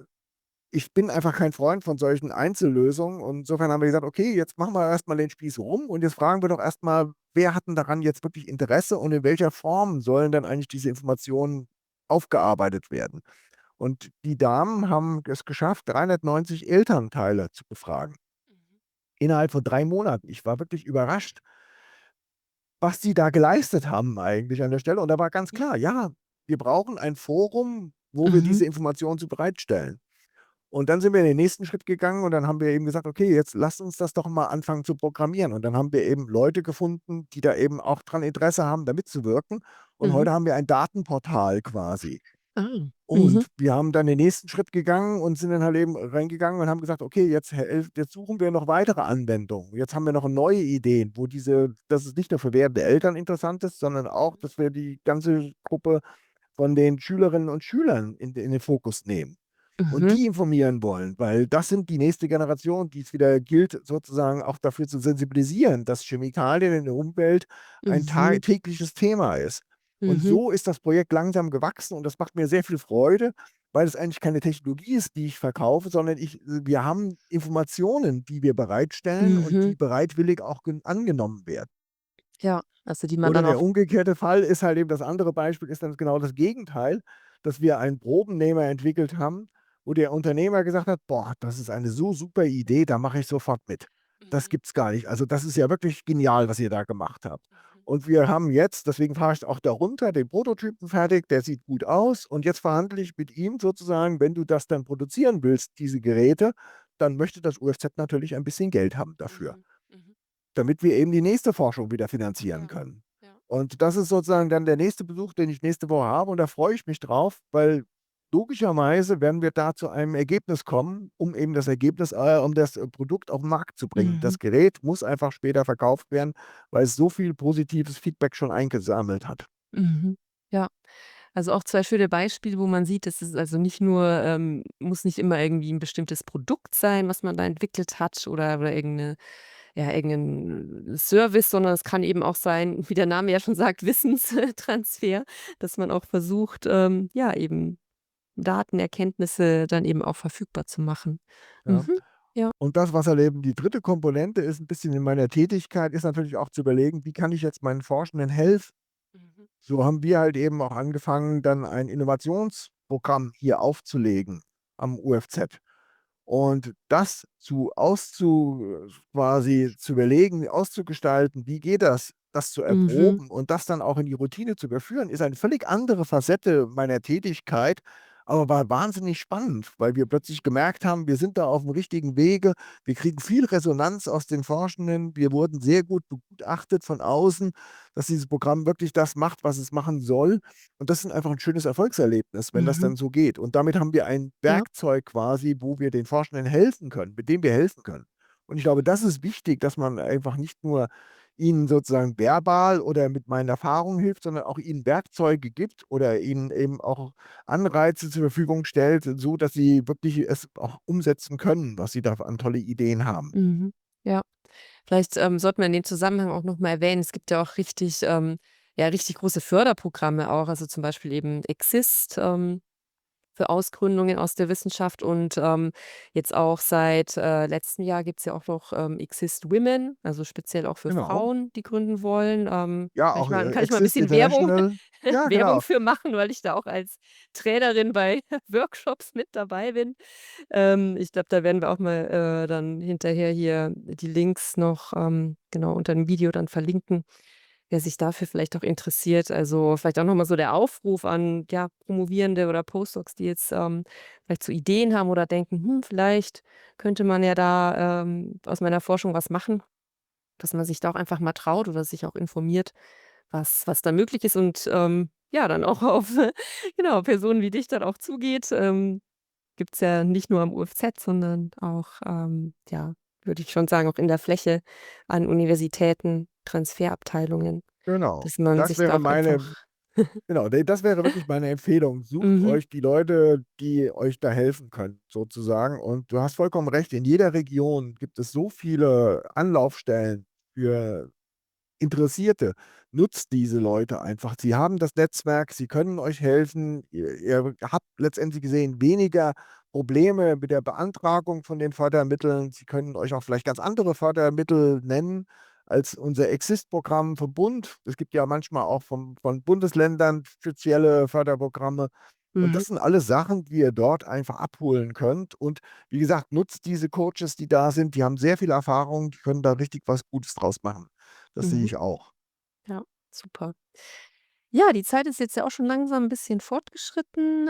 ich bin einfach kein Freund von solchen Einzellösungen und insofern haben wir gesagt: „Okay, jetzt machen wir erst mal den Spieß rum und jetzt fragen wir doch erst mal, wer hat denn daran jetzt wirklich Interesse und in welcher Form sollen dann eigentlich diese Informationen aufgearbeitet werden?" Und die Damen haben es geschafft, 390 Elternteile zu befragen mhm, innerhalb von 3 Monaten. Ich war wirklich überrascht, was die da geleistet haben eigentlich an der Stelle und da war ganz klar: „Ja, wir brauchen ein Forum, wo wir mhm, diese Informationen so bereitstellen." Und dann sind wir in den nächsten Schritt gegangen und dann haben wir eben gesagt: „Okay, jetzt lasst uns das doch mal anfangen zu programmieren." Und dann haben wir eben Leute gefunden, die da eben auch dran Interesse haben, da mitzuwirken. Und mhm. heute haben wir ein Datenportal quasi. Ah, mhm, Und wir haben dann den nächsten Schritt gegangen und sind dann halt eben reingegangen und haben gesagt: „Okay, jetzt suchen wir noch weitere Anwendungen. Jetzt haben wir noch neue Ideen, wo dass es nicht nur für werdende Eltern interessant ist, sondern auch, dass wir die ganze Gruppe von den Schülerinnen und Schülern in den Fokus nehmen und mhm, die informieren wollen, weil das sind die nächste Generation, die es wieder gilt, sozusagen auch dafür zu sensibilisieren, dass Chemikalien in der Umwelt ein mhm, tägliches Thema ist. Und mhm, so ist das Projekt langsam gewachsen und das macht mir sehr viel Freude, weil es eigentlich keine Technologie ist, die ich verkaufe, sondern wir haben Informationen, die wir bereitstellen und mhm. die bereitwillig auch angenommen werden. Ja, also die man Oder dann der auch umgekehrte Fall ist halt eben das andere Beispiel ist dann genau das Gegenteil, dass wir einen Probennehmer entwickelt haben, wo der Unternehmer gesagt hat: „Boah, das ist eine so super Idee, da mache ich sofort mit. Das mhm, gibt's gar nicht. Also, das ist ja wirklich genial, was ihr da gemacht habt." mhm, Und wir haben jetzt deswegen fahre ich auch da runter, den Prototypen fertig, der sieht gut aus und jetzt verhandle ich mit ihm sozusagen, wenn du das dann produzieren willst, diese Geräte, dann möchte das UFZ natürlich ein bisschen Geld haben dafür, mhm, mhm. damit wir eben die nächste Forschung wieder finanzieren Ja, können. ja. Und das ist sozusagen dann der nächste Besuch, den ich nächste Woche habe und da freue ich mich drauf, weil logischerweise werden wir da zu einem Ergebnis kommen, um eben das Ergebnis um das, Produkt auf 'n Markt zu bringen. Mhm. Das Gerät muss einfach später verkauft werden, weil es so viel positives Feedback schon eingesammelt hat. Mhm. Ja. Also, auch 2 schöne Beispiele, wo man sieht, dass es also nicht nur muss nicht immer irgendwie 'n bestimmtes Produkt sein, was man da entwickelt hat oder irgend 'ne ja, irgend 'nen Service, sondern es kann eben auch sein, wie der Name ja schon sagt, Wissenstransfer, dass man auch versucht, ja, eben Daten, Erkenntnisse dann eben auch verfügbar zu machen. Ja. Mhm. Ja. Und das, was halt eben die dritte Komponente ist, 'n bisschen in meiner Tätigkeit, ist natürlich auch zu überlegen: „Wie kann ich jetzt meinen Forschenden helfen?“ Mhm. So haben wir halt eben auch angefangen, dann ein Innovationsprogramm hier aufzulegen am UFZ. Und das quasi zu überlegen, auszugestalten, wie geht das, das zu Mhm. erproben und das dann auch in die Routine zu überführen, ist eine völlig andere Facette meiner Tätigkeit, aber war wahnsinnig spannend, weil wir plötzlich gemerkt haben, wir sind da auf dem richtigen Wege. Wir kriegen viel Resonanz aus den Forschenden. Wir wurden sehr gut begutachtet von außen, dass dieses Programm wirklich das macht, was es machen soll. Und das ist einfach 'n schönes Erfolgserlebnis, wenn das Mhm. dann so geht. Und damit haben wir ein Ja. Werkzeug quasi, wo wir den Forschenden helfen können, mit dem wir helfen können. Und ich glaube, das ist wichtig, dass man einfach nicht nur ihnen sozusagen verbal oder mit meinen Erfahrungen hilft, sondern auch ihnen Werkzeuge gibt oder ihnen eben auch Anreize zur Verfügung stellt, so dass sie wirklich es auch umsetzen können, was sie da an tolle Ideen haben. Mhm. Ja. Vielleicht, sollten wir in dem Zusammenhang auch noch mal erwähnen, es gibt ja auch richtig ja, richtig große Förderprogramme auch, also zum Beispiel eben Exist, für Ausgründungen aus der Wissenschaft und, jetzt auch seit, letztem Jahr gibt's ja auch noch, Exist Women, also speziell auch für Genau. Frauen, die gründen wollen. Ja, auch, Kann ich mal 'n Exist bisschen Werbung International. Ja, Werbung genau. für machen, weil ich da auch als Trainerin bei Workshops mit dabei bin. Ich glaube, da werden wir auch mal, dann hinterher hier die Links noch, genau unter dem Video dann verlinken, wer sich dafür vielleicht auch interessiert. Also, vielleicht auch noch mal so der Aufruf an, ja, Promovierende oder Postdocs, die jetzt, vielleicht so Ideen haben oder denken: „Hm, vielleicht könnte man ja da, aus meiner Forschung was machen“, dass man sich da auch einfach mal traut oder sich auch informiert, was da möglich ist und, ja, dann auch auf, genau, Personen wie dich dann auch zugeht. Gibt's ja nicht nur am UFZ, sondern auch, ja, würde ich schon sagen, auch in der Fläche an Universitäten, Transferabteilungen, Genau. dass man Das sich da wäre auch einfach meine Genau, das wäre wirklich meine Empfehlung. Sucht mhm, euch die Leute, die euch da helfen können, sozusagen. Und du hast vollkommen recht, in jeder Region gibt es so viele Anlaufstellen für Interessierte. Nutzt diese Leute einfach. Sie haben das Netzwerk, sie können euch helfen. Ihr habt letztendlich gesehen weniger Probleme mit der Beantragung von den Fördermitteln. Sie können euch auch vielleicht ganz andere Fördermittel nennen als unser Exist-Programm vom Bund. Es gibt ja manchmal auch von Bundesländern spezielle Förderprogramme. Und mhm, das sind alles Sachen, die ihr dort einfach abholen könnt. Und wie gesagt, nutzt diese Coaches, die da sind. Die haben sehr viel Erfahrung, die können da richtig was Gutes draus machen. Das sehe mhm, ich auch. ja, super. Ja, die Zeit ist jetzt ja auch schon langsam 'n bisschen fortgeschritten.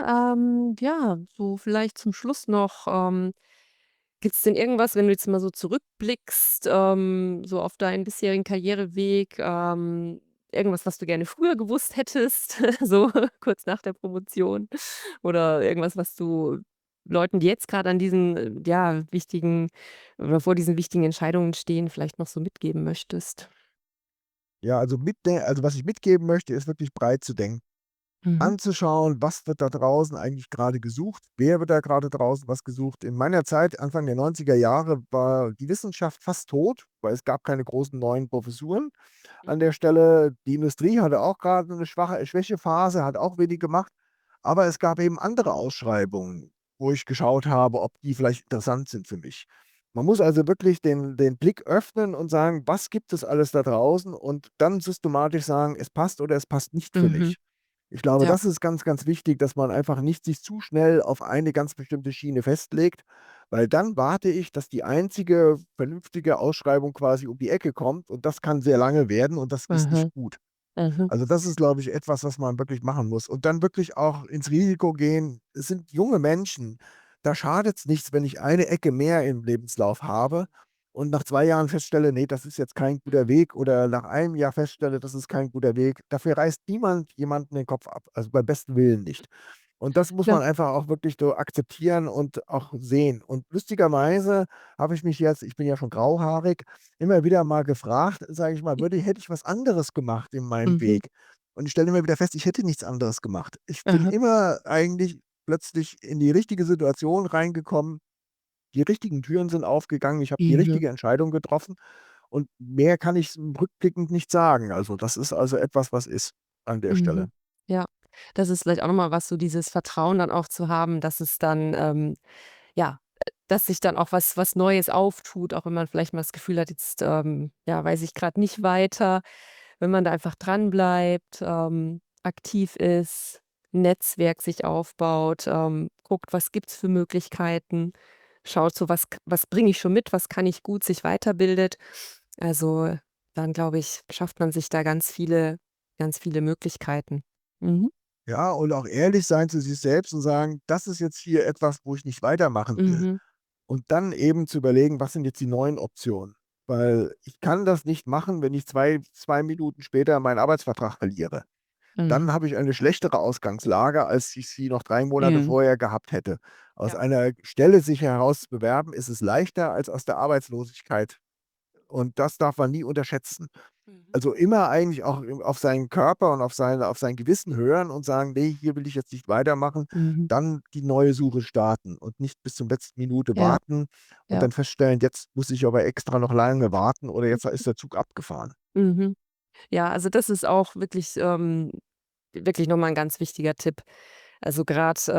Ja, so vielleicht zum Schluss noch, gibt's denn irgendwas, wenn du jetzt mal so zurückblickst, so auf deinen bisherigen Karriereweg, irgendwas, was du gerne früher gewusst hättest, so kurz nach der Promotion oder irgendwas, was du Leuten, die jetzt grad an diesen, ja, wichtigen oder vor diesen wichtigen Entscheidungen stehen, vielleicht noch so mitgeben möchtest? Ja, also, was ich mitgeben möchte, ist wirklich breit zu denken. Mhm. Anzuschauen, was wird da draußen eigentlich gerade gesucht? Wer wird da gerade draußen was gesucht? In meiner Zeit, Anfang der 90er Jahre, war die Wissenschaft fast tot, weil es gab keine großen neuen Professuren an Mhm. der Stelle. Die Industrie hatte auch gerade eine Schwächephase, hat auch wenig gemacht, aber es gab eben andere Ausschreibungen, wo ich geschaut habe, ob die vielleicht interessant sind für mich. Man muss also wirklich den Blick öffnen und sagen: „Was gibt es alles da draußen?“ Und dann systematisch sagen: „Es passt oder es passt nicht für Mhm. mich.“ Ich glaube, Ja. das ist ganz, ganz wichtig, dass man einfach nicht sich zu schnell auf eine ganz bestimmte Schiene festlegt, weil dann warte ich, dass die einzige vernünftige Ausschreibung quasi um die Ecke kommt und das kann sehr lange werden und das ist nicht Mhm. gut. Mhm. Also, das ist, glaube ich, etwas, was man wirklich machen muss und dann wirklich auch ins Risiko gehen. Es sind junge Menschen, da schadet's nichts, wenn ich eine Ecke mehr im Lebenslauf habe und nach 2 Jahren feststelle: „Ne, das ist jetzt kein guter Weg“, oder nach einem Jahr feststelle: „Das ist kein guter Weg.“ Dafür reißt niemand jemanden den Kopf ab, also beim besten Willen nicht. Und das muss Ja. man einfach auch wirklich so akzeptieren und auch sehen. Und lustigerweise habe ich mich jetzt, ich bin ja schon grauhaarig, immer wieder mal gefragt, sage ich mal, hätte ich was anderes gemacht in meinem Mhm. Weg? Und ich stelle immer wieder fest, ich hätte nichts anderes gemacht. Ich bin Aha. immer eigentlich plötzlich in die richtige Situation reingekommen. Die richtigen Türen sind aufgegangen. Ich habe die Mhm. richtige Entscheidung getroffen und mehr kann ich rückblickend nicht sagen. Also, das ist also etwas, was ist an der Stelle. Mhm. Ja. Das ist vielleicht auch noch mal was, so dieses Vertrauen dann auch zu haben, dass es dann, ja, dass sich dann auch was Neues auftut, auch wenn man vielleicht mal das Gefühl hat, jetzt, ja, weiß ich grad nicht weiter. Wenn man da einfach dranbleibt, aktiv ist, 'n Netzwerk sich aufbaut, guckt, was gibt's für Möglichkeiten, schaut so, was bringe ich schon mit, was kann ich gut, sich weiterbildet. Also, dann glaube ich, schafft man sich da ganz viele Möglichkeiten. Mhm. Ja, und auch ehrlich sein zu sich selbst und sagen: „Das ist jetzt hier etwas, wo ich nicht weitermachen will.“ Mhm. Und dann eben zu überlegen, was sind jetzt die neuen Optionen? Weil ich kann das nicht machen, wenn ich zwei Minuten später meinen Arbeitsvertrag verliere. Mhm. Dann habe ich eine schlechtere Ausgangslage, als ich sie noch 3 Monate Mhm. vorher gehabt hätte. Aus Ja. einer Stelle sich heraus zu bewerben, ist es leichter als aus der Arbeitslosigkeit. Und das darf man nie unterschätzen. Mhm. Also, immer eigentlich auch auf seinen Körper und auf sein Gewissen hören und sagen: „Ne, hier will ich jetzt nicht weitermachen.“ Mhm. Dann die neue Suche starten und nicht bis zur letzten Minute Ja, warten und ja. dann feststellen: „Jetzt muss ich aber extra noch lange warten oder jetzt ist der Zug abgefahren.“ Mhm. Ja, also das ist auch wirklich noch mal 'n ganz wichtiger Tipp. Also grad, so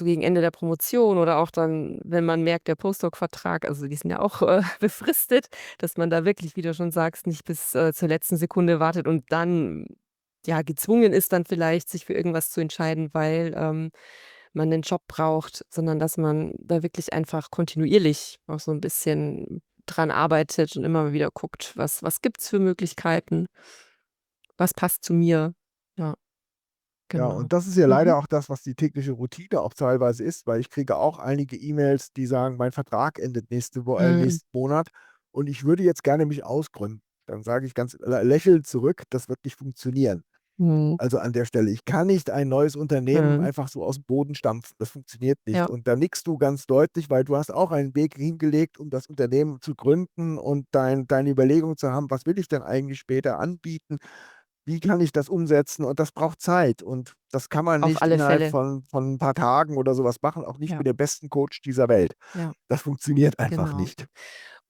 gegen Ende der Promotion oder auch dann, wenn man merkt, der Postdoc-Vertrag, also die sind ja auch, befristet, dass man da wirklich, wie du schon sagst, nicht bis, zur letzten Sekunde wartet und dann, ja, gezwungen ist, dann vielleicht sich für irgendwas zu entscheiden, weil, man den Job braucht, sondern dass man da wirklich einfach kontinuierlich auch so 'n bisschen dran arbeitet und immer mal wieder guckt, was gibt's für Möglichkeiten, was passt zu mir. Ja, Ja, genau. und das ist ja Mhm. leider auch das, was die tägliche Routine auch teilweise ist, weil ich kriege auch einige E-Mails, die sagen: „Mein Vertrag endet Mhm. nächsten Monat und ich würde jetzt gerne mich ausgründen.“ Dann sage ich ganz lächelnd zurück: „Das wird nicht funktionieren.“ Mhm. Also, an der Stelle, ich kann nicht ein neues Unternehmen Mhm. einfach so aus'm Boden stampfen. Das funktioniert nicht. Ja. Und da nickst du ganz deutlich, weil du hast auch einen Weg hingelegt, um das Unternehmen zu gründen und deine Überlegung zu haben: „Was will ich denn eigentlich später anbieten? Wie kann ich das umsetzen?“ Und das braucht Zeit und das kann man Auf nicht alle innerhalb Fälle. von 'n paar Tagen oder so was machen, auch nicht Ja, mit dem besten Coach dieser Welt. ja, Das funktioniert einfach genau. nicht.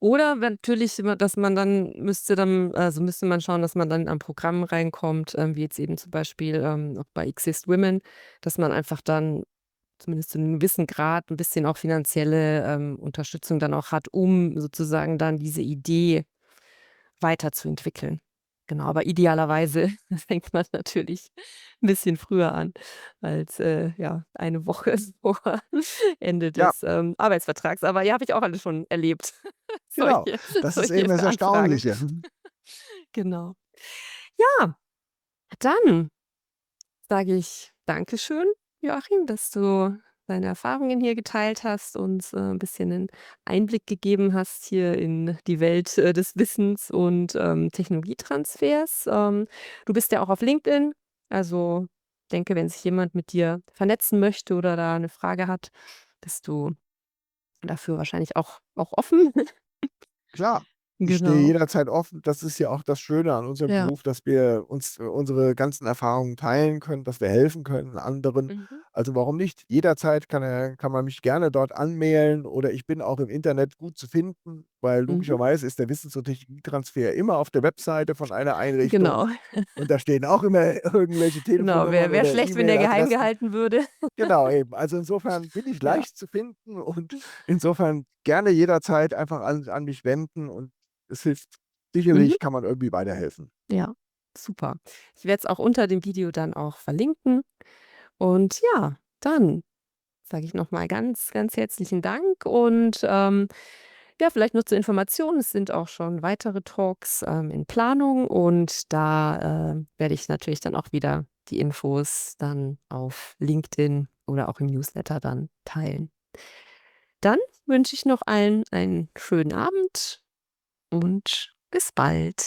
Oder wenn natürlich immer, dass man dann müsste man schauen, dass man dann an Programmen reinkommt, wie jetzt eben zum Beispiel, auch bei Exist Women, dass man einfach dann zumindest zu 'nem gewissen Grad 'n bisschen auch finanzielle, Unterstützung dann auch hat, um sozusagen dann diese Idee weiterzuentwickeln. Genau, aber idealerweise fängt man natürlich 'n bisschen früher an als, ja, eine Woche vor Ende Ja, des, Arbeitsvertrags. Aber ja, habe ich auch alles schon erlebt, genau. solche Das ist eben solche das Anfragen. Erstaunliche. Genau. Ja, dann sage ich Dankeschön, Joachim, dass du deine Erfahrungen hier geteilt hast, und 'n bisschen 'nen Einblick gegeben hast hier in die Welt, des Wissens und, Technologietransfers. Du bist ja auch auf LinkedIn, also denke, wenn sich jemand mit dir vernetzen möchte oder da 'ne Frage hat, bist du dafür wahrscheinlich auch offen. Klar, ich stehe Genau. jederzeit offen. Das ist ja auch das Schöne an unserem Ja. Beruf, dass wir uns unsere ganzen Erfahrungen teilen können, dass wir helfen können anderen. Mhm. Also, warum nicht? Jederzeit kann man mich gerne dort anmailen oder ich bin auch im Internet gut zu finden, weil Mhm. logischerweise ist der Wissens und Technologietransfer immer auf der Webseite von einer Einrichtung Genau. und da stehen auch immer irgendwelche Genau, Telefonnummern wäre oder schlecht, wenn der geheim E-Mail-Adressen. gehalten würde. Genau, eben. Also, insofern bin ich Ja. leicht zu finden und insofern gerne jederzeit einfach an mich wenden und es hilft Mhm. sicherlich kann man irgendwie weiterhelfen. Ja, super. Ich werde es auch unter dem Video dann auch verlinken. Und ja, dann sage ich noch mal ganz herzlichen Dank und, ja, vielleicht nur zur Information, es sind auch schon weitere Talks, in Planung, und da, werde ich natürlich dann auch wieder die Infos dann auf LinkedIn oder auch im Newsletter dann teilen. Dann wünsche ich noch allen einen schönen Abend und bis bald.